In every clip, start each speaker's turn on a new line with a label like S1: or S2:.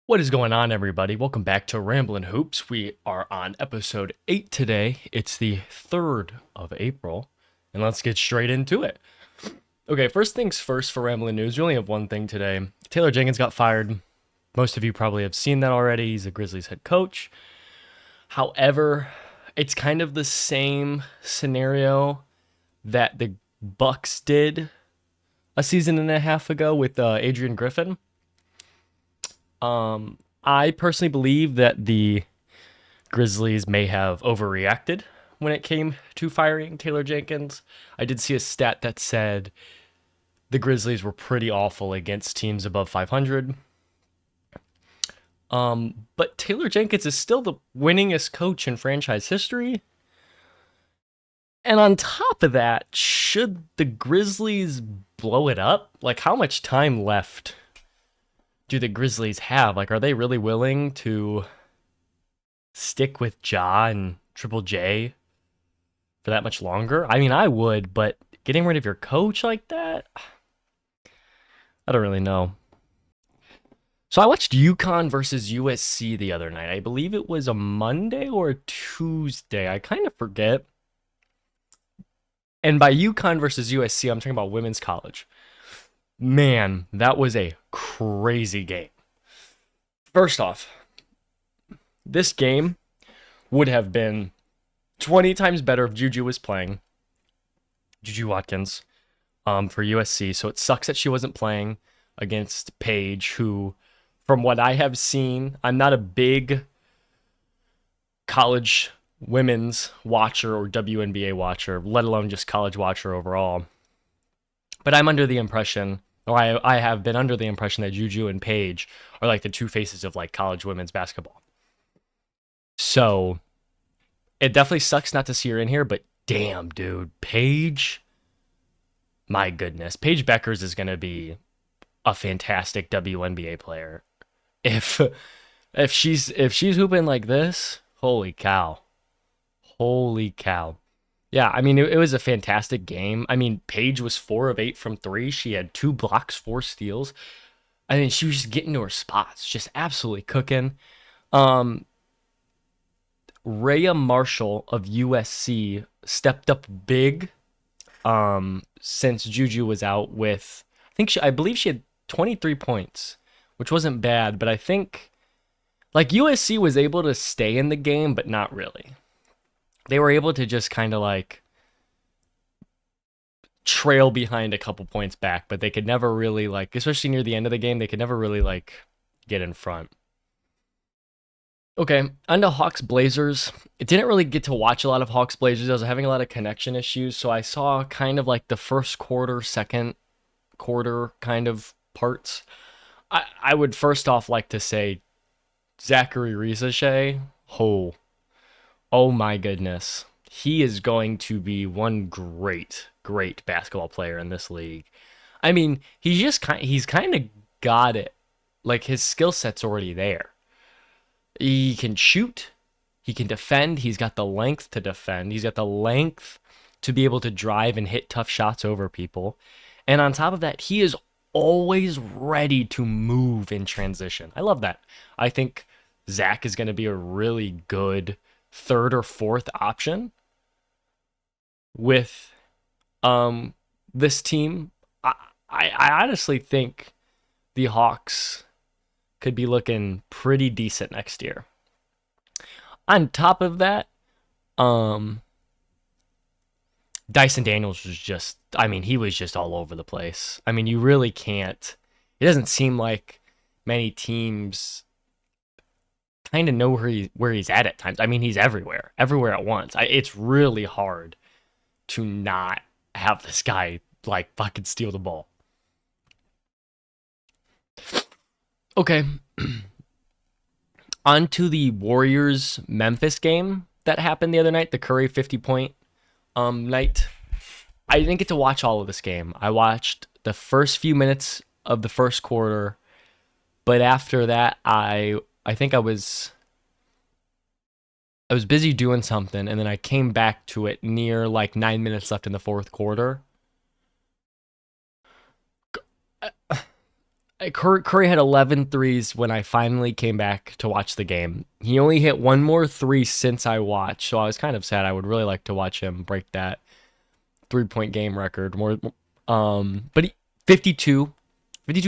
S1: What is going on, everybody? Welcome back to Ramblin' Hoops. We are on episode 8 today. It's the 3rd of April, and let's get straight into it. Okay, first things first for Ramblin' News. We only have one thing today. Taylor Jenkins got fired. Most of you probably have seen that already. He's the Grizzlies head coach. However, it's kind of the same scenario that the Bucks did a season and a half ago with Adrian Griffin. I personally believe that the Grizzlies may have overreacted when it came to firing Taylor Jenkins. I did see a stat that said the Grizzlies were pretty awful against teams above 500. But Taylor Jenkins is still the winningest coach in franchise history. And on top of that, should the Grizzlies blow it up? Like, how much time left do the Grizzlies have? Like, are they really willing to stick with Ja and Triple J for that much longer? I mean, I would, but getting rid of your coach like that, I don't really know. So I watched UConn versus USC the other night. I believe it was a Monday or a Tuesday. I kind of forget. And by UConn versus USC, I'm talking about women's college. Man, that was a crazy game. First off, this game would have been 20 times better if Juju was playing. Juju Watkins for USC. So it sucks that she wasn't playing against Paige, who, from what I have seen, I'm not a big college women's watcher or WNBA watcher, let alone just college watcher overall. But I'm under the impression, or I have been under the impression that Juju and Paige are like the two faces of like college women's basketball. So it definitely sucks not to see her in here, but damn, dude, Paige, my goodness, Paige Beckers is going to be a fantastic WNBA player. If she's hooping like this, holy cow. Holy cow. Yeah, I mean, it was a fantastic game. I mean, Paige was 4 of 8 from 3. She had 2 blocks, 4 steals. I mean, she was just getting to her spots, just absolutely cooking. Rhea Marshall of USC stepped up big since Juju was out with, I believe she had 23 points, which wasn't bad, but I think like USC was able to stay in the game, but not really. They were able to just kind of like trail behind a couple points back, but they could never really like, especially near the end of the game, they could never really like get in front. Okay, on to Hawks Blazers. It didn't really get to watch a lot of Hawks Blazers. I was having a lot of connection issues, so I saw kind of like the first quarter, second quarter kind of parts. I would first off like to say Zachary Rizachet, oh my goodness. He is going to be one great basketball player in this league. I mean, he's kind of got it. Like, his skill set's already there. He can shoot, he can defend, he's got the length to defend, he's got the length to be able to drive and hit tough shots over people. And on top of that, he is always ready to move in transition. I love that. I think Zach is going to be a really good 3rd or 4th option with this team. I honestly think the Hawks could be looking pretty decent next year. On top of that, Dyson Daniels was just, I mean, he was just all over the place. I mean, you really can't, it doesn't seem like many teams kind of know where he's at times. I mean, he's everywhere at once. It's really hard to not have this guy like fucking steal the ball. Okay. On to the Warriors Memphis game that happened the other night, the Curry 50-point night. I didn't get to watch all of this game. I watched the first few minutes of the first quarter, but after that, I think I was busy doing something, and then I came back to it near like 9 minutes left in the fourth quarter. Curry had 11 threes when I finally came back to watch the game. He only hit one more three since I watched, so I was kind of sad. I would really like to watch him break that 3-point game record. But 52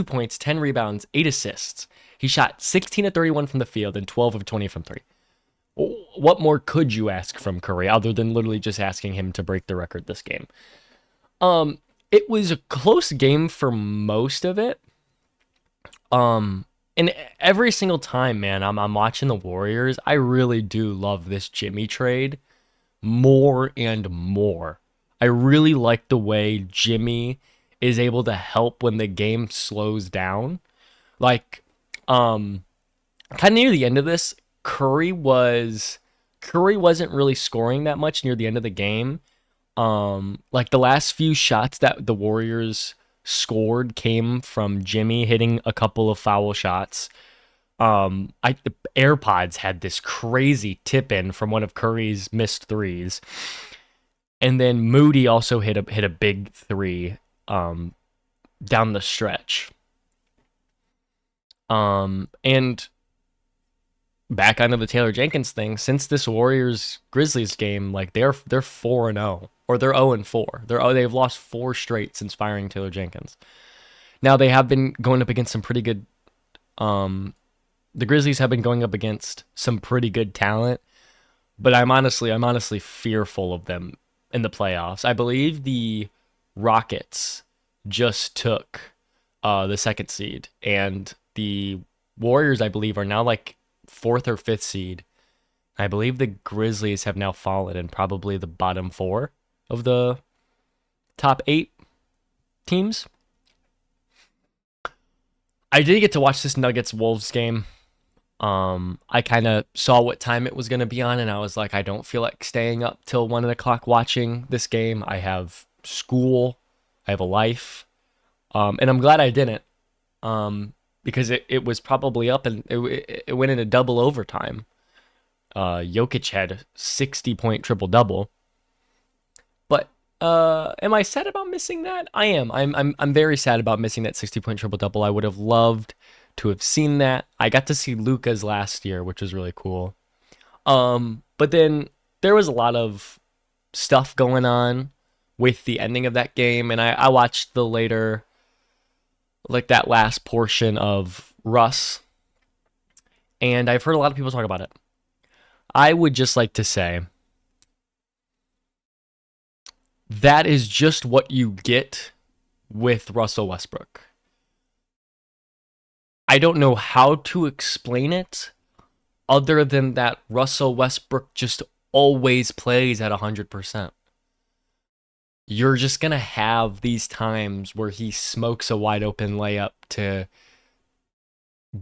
S1: points, 10 rebounds, 8 assists. He shot 16 of 31 from the field and 12 of 20 from three. What more could you ask from Curry other than literally just asking him to break the record this game? It was a close game for most of it. And every single time, man, I'm watching the Warriors, I really do love this Jimmy trade more and more. I really like the way Jimmy is able to help when the game slows down. Like, kind of near the end of this, Curry wasn't really scoring that much near the end of the game. Like the last few shots that the Warriors scored came from Jimmy hitting a couple of foul shots. The AirPods had this crazy tip in from one of Curry's missed threes, and then Moody also hit a big three down the stretch. And back onto the Taylor Jenkins thing, since this Warriors Grizzlies game, like they're 4-0 or they're 0-4. They've lost 4 straight since firing Taylor Jenkins. Now they have been going up against some pretty good the Grizzlies have been going up against some pretty good talent, but I'm honestly fearful of them in the playoffs. I believe the Rockets just took the 2nd seed, and the Warriors, I believe, are now like 4th or 5th seed. I believe the Grizzlies have now fallen in probably the bottom 4 of the top 8 teams. I did get to watch this Nuggets-Wolves game. I kind of saw what time it was going to be on, and I was like, I don't feel like staying up till 1 o'clock watching this game. I have school. I have a life. And I'm glad I didn't. Because it was probably up, and it went into double overtime. Jokic had 60-point triple-double. But am I sad about missing that? I am. I'm very sad about missing that 60-point triple-double. I would have loved to have seen that. I got to see Luka's last year, which was really cool. But then there was a lot of stuff going on with the ending of that game, and I watched the later, like that last portion of Russ, and I've heard a lot of people talk about it. I would just like to say that is just what you get with Russell Westbrook. I don't know how to explain it other than that Russell Westbrook just always plays at 100%. You're just going to have these times where he smokes a wide open layup to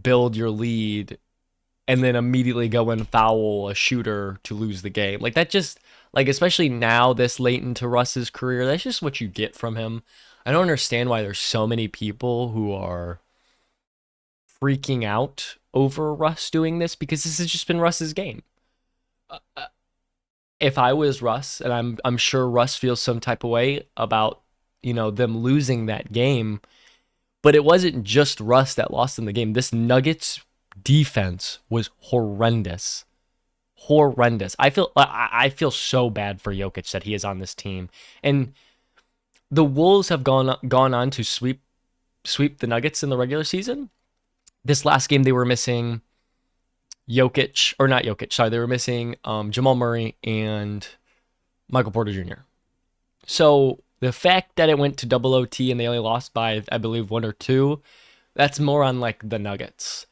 S1: build your lead and then immediately go and foul a shooter to lose the game. Like that just, like especially now this late into Russ's career, that's just what you get from him. I don't understand why there's so many people who are freaking out over Russ doing this, because this has just been Russ's game. If I was Russ, and I'm sure Russ feels some type of way about, them losing that game, but it wasn't just Russ that lost in the game. This Nuggets defense was horrendous. Horrendous. I feel so bad for Jokic that he is on this team. And the Wolves have gone on to sweep the Nuggets in the regular season. This last game they were missing they were missing Jamal Murray and Michael Porter Jr. So the fact that it went to double OT and they only lost by, I believe, 1 or 2, that's more on like the Nuggets.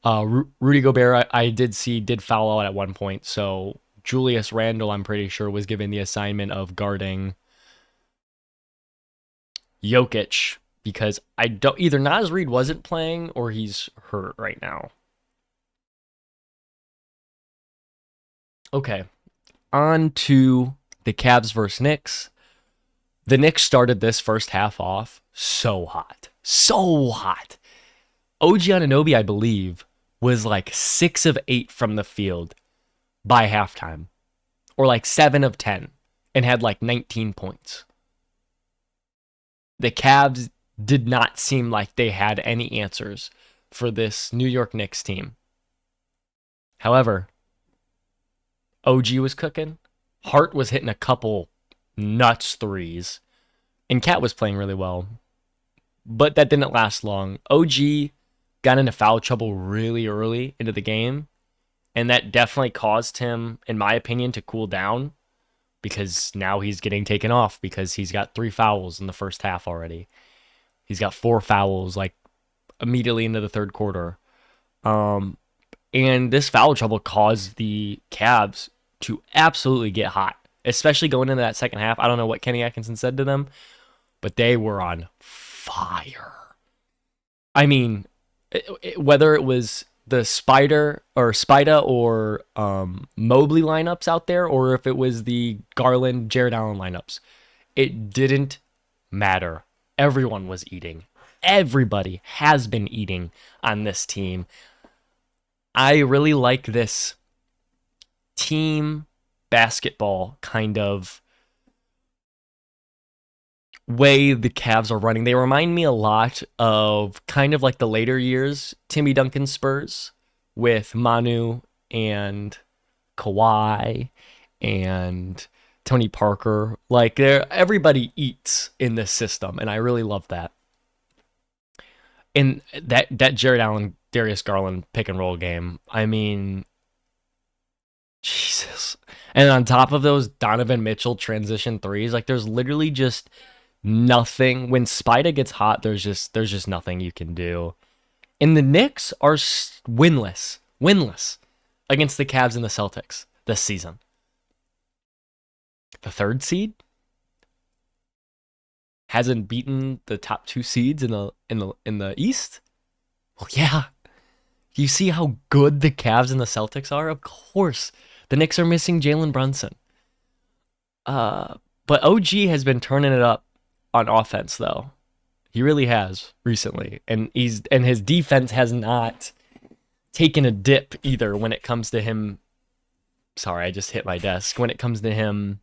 S1: Rudy Gobert, I did see, did foul out at one point. So Julius Randle, I'm pretty sure, was given the assignment of guarding Jokic, because either Naz Reid wasn't playing or he's hurt right now. Okay, on to the Cavs versus Knicks. The Knicks started this first half off so hot. So hot. OG Anunoby, I believe, was like 6 of 8 from the field by halftime. Or like 7 of 10. And had like 19 points. The Cavs did not seem like they had any answers for this New York Knicks team. However, OG was cooking. Hart was hitting a couple nuts threes. And Cat was playing really well. But that didn't last long. OG got into foul trouble really early into the game. And that definitely caused him, in my opinion, to cool down. Because now he's getting taken off because he's got 3 fouls in the first half already. He's got 4 fouls like immediately into the third quarter. And this foul trouble caused the Cavs to absolutely get hot, especially going into that second half. I don't know what Kenny Atkinson said to them, but they were on fire. I mean, whether it was the Spida or Mobley lineups out there, or if it was the Garland, Jared Allen lineups, it didn't matter. Everyone was eating. Everybody has been eating on this team. I really like this team basketball kind of way the Cavs are running. They remind me a lot of kind of like the later years Timmy Duncan Spurs with Manu and Kawhi and Tony Parker. Like everybody eats in this system, and I really love that. In that Jared Allen Darius Garland pick and roll game, I mean, Jesus. And on top of those Donovan Mitchell transition threes, like there's literally just nothing. When Spida gets hot, there's just nothing you can do. And the Knicks are winless against the Cavs and the Celtics this season. The 3rd seed hasn't beaten the top 2 seeds in the East. Well, yeah. You see how good the Cavs and the Celtics are? Of course. The Knicks are missing Jalen Brunson. But OG has been turning it up on offense, though. He really has recently. And his defense has not taken a dip either when it comes to him. Sorry, I just hit my desk. When it comes to him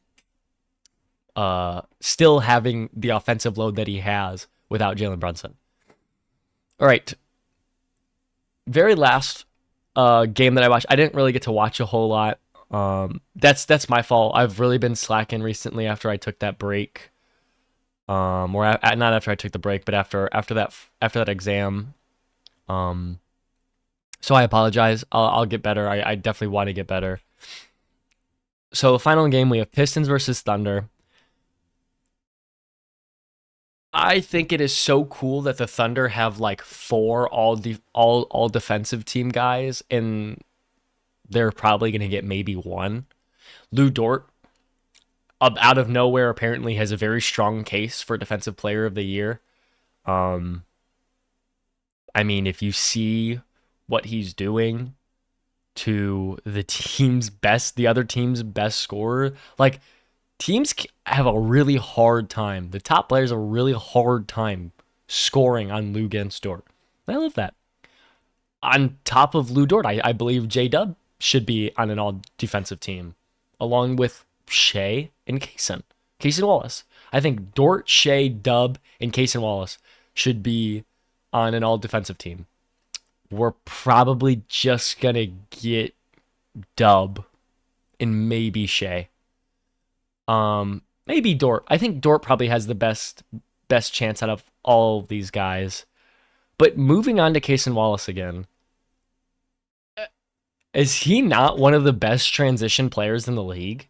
S1: still having the offensive load that he has without Jalen Brunson. All right. Very last game that I watched. I didn't really get to watch a whole lot. That's my fault. I've really been slacking recently after I took that break. Or not after I took the break, but after that exam. So I apologize. I'll get better. I definitely want to get better. So final game, we have Pistons versus Thunder. I think it is so cool that the Thunder have like 4 all defensive team guys, and they're probably going to get maybe 1. Lou Dort, out of nowhere, apparently has a very strong case for Defensive Player of the Year. I mean, if you see what he's doing to the other team's best scorer, like teams have a really hard time. The top players have a really hard time scoring on Lou against Dort. I love that. On top of Lou Dort, I believe J-Dub should be on an all-defensive team, along with Shea and Kaysen Wallace. I think Dort, Shea, Dub, and Kaysen Wallace should be on an all-defensive team. We're probably just going to get Dub and maybe Shea. Maybe Dort. I think Dort probably has the best chance out of all of these guys. But moving on to Kaysen Wallace again. Is he not one of the best transition players in the league?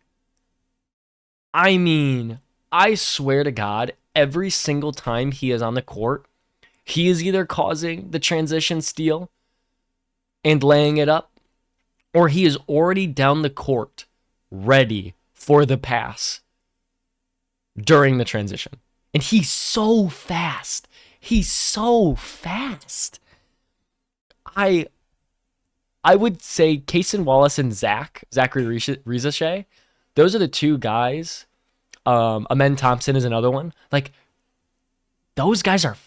S1: I mean, I swear to God, every single time he is on the court, he is either causing the transition steal and laying it up, or he is already down the court ready for the pass during the transition. And he's so fast. He's so fast. I would say Kaysen Wallace and Zachary Rizashay, those are the 2 guys. Amen Thompson is another one. Like, those guys are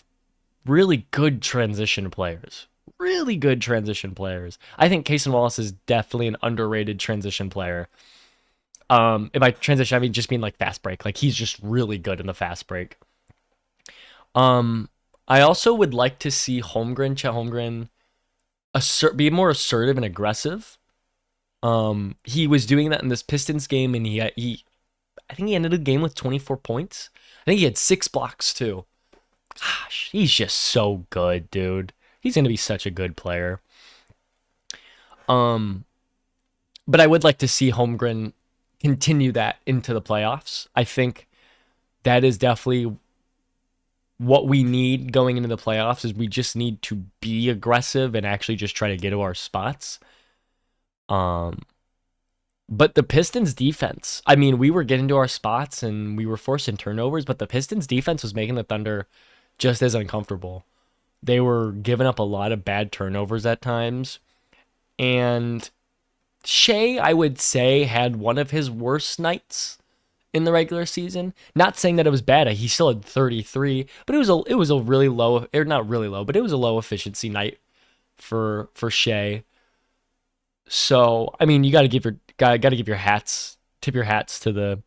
S1: really good transition players. Really good transition players. I think Kaysen Wallace is definitely an underrated transition player. If by transition, I mean just mean like fast break. Like, he's just really good in the fast break. I also would like to see Chet Holmgren be more assertive and aggressive. He was doing that in this Pistons game, and I think he ended the game with 24 points. I think he had 6 blocks too. Gosh, he's just so good, dude. He's gonna be such a good player. But I would like to see Holmgren continue that into the playoffs. I think that is definitely what we need going into the playoffs. Is we just need to be aggressive and actually just try to get to our spots. But the Pistons defense, I mean, we were getting to our spots and we were forcing turnovers, but the Pistons defense was making the Thunder just as uncomfortable. They were giving up a lot of bad turnovers at times. And Shea, I would say, had one of his worst nights in the regular season. Not saying that it was bad. He still had 33, but it was a really low, or not really low, but it was a low efficiency night for Shea. So, I mean, you got to give your hats to the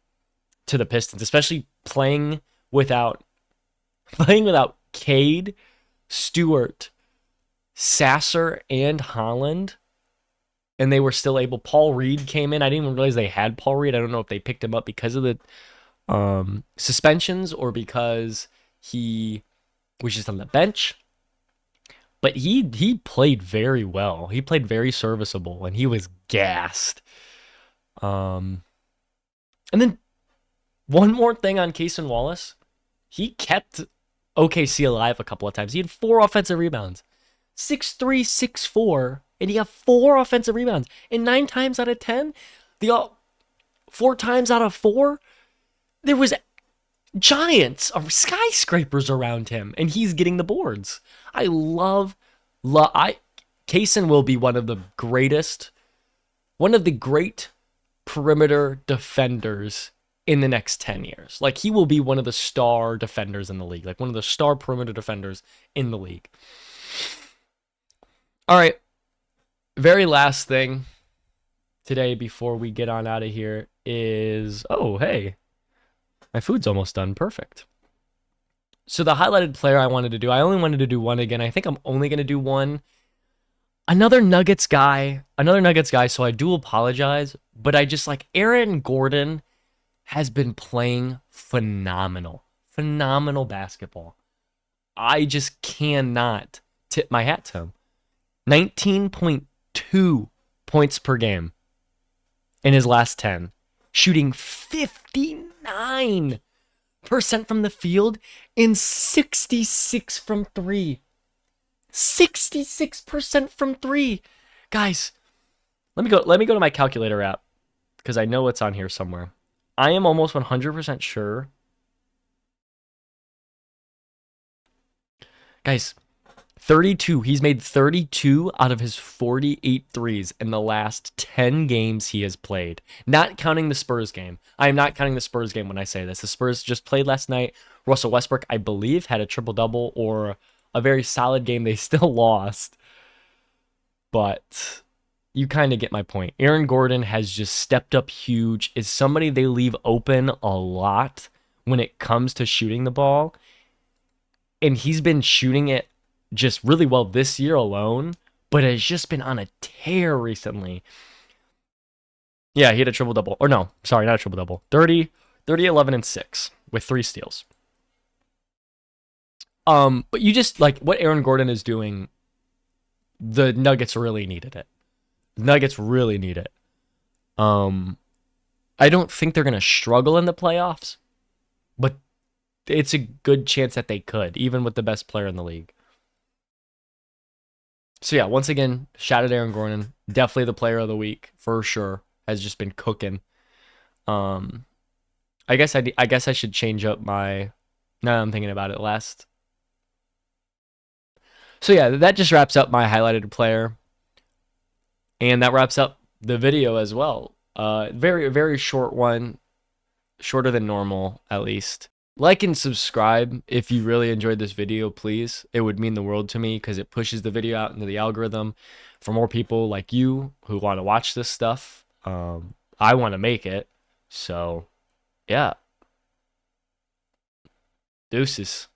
S1: Pistons, especially playing without Cade, Stewart, Sasser, and Holland, and they were still able. Paul Reed came in. I didn't even realize they had Paul Reed. I don't know if they picked him up because of the suspensions or because he was just on the bench. But he played very well. He played very serviceable, and he was gassed. And then one more thing on Cason Wallace. He kept OKC alive a couple of times. He had 4 offensive rebounds. 6'3", 6'4", and he had 4 offensive rebounds. And 9 times out of 10, 4 times out of 4, there was giants or skyscrapers around him, and he's getting the boards. I love Cason will be one of the great perimeter defenders in the next 10 years. Like, he will be one of the star defenders in the league, like one of the star perimeter defenders in the league. All right, very last thing today before we get on out of here is, oh, hey, my food's almost done. Perfect. So the highlighted player I wanted to do, I only wanted to do one again. I think I'm only going to do one. Another Nuggets guy, so I do apologize, but I just like Aaron Gordon has been playing phenomenal basketball. I just cannot tip my hat to him. 19.2 points per game in his last 10, shooting 59% from the field and 66 from 3. 66% from 3. Guys, let me go to my calculator app because I know it's on here somewhere. I am almost 100% sure. Guys, 32. He's made 32 out of his 48 threes in the last 10 games he has played. Not counting the Spurs game. I am not counting the Spurs game when I say this. The Spurs just played last night. Russell Westbrook, I believe, had a triple-double or a very solid game. They still lost. But you kind of get my point. Aaron Gordon has just stepped up huge. Is somebody they leave open a lot when it comes to shooting the ball. And he's been shooting it just really well this year alone, but has just been on a tear recently. Yeah, he had a triple-double. Or no, sorry, not a triple-double. 30, 11, and 6 with 3 steals. But you just, like, what Aaron Gordon is doing, the Nuggets really needed it. Nuggets really need it. I don't think they're going to struggle in the playoffs, but it's a good chance that they could, even with the best player in the league. So yeah, once again, shout out Aaron Gordon. Definitely the player of the week for sure. Has just been cooking. I guess I should change up my. Now I'm thinking about it. So yeah, that just wraps up my highlighted player, and that wraps up the video as well. Very very short one, shorter than normal at least. Like and subscribe if you really enjoyed this video, please. It would mean the world to me because it pushes the video out into the algorithm for more people like you who want to watch this stuff. I want to make it. So, yeah. Deuces.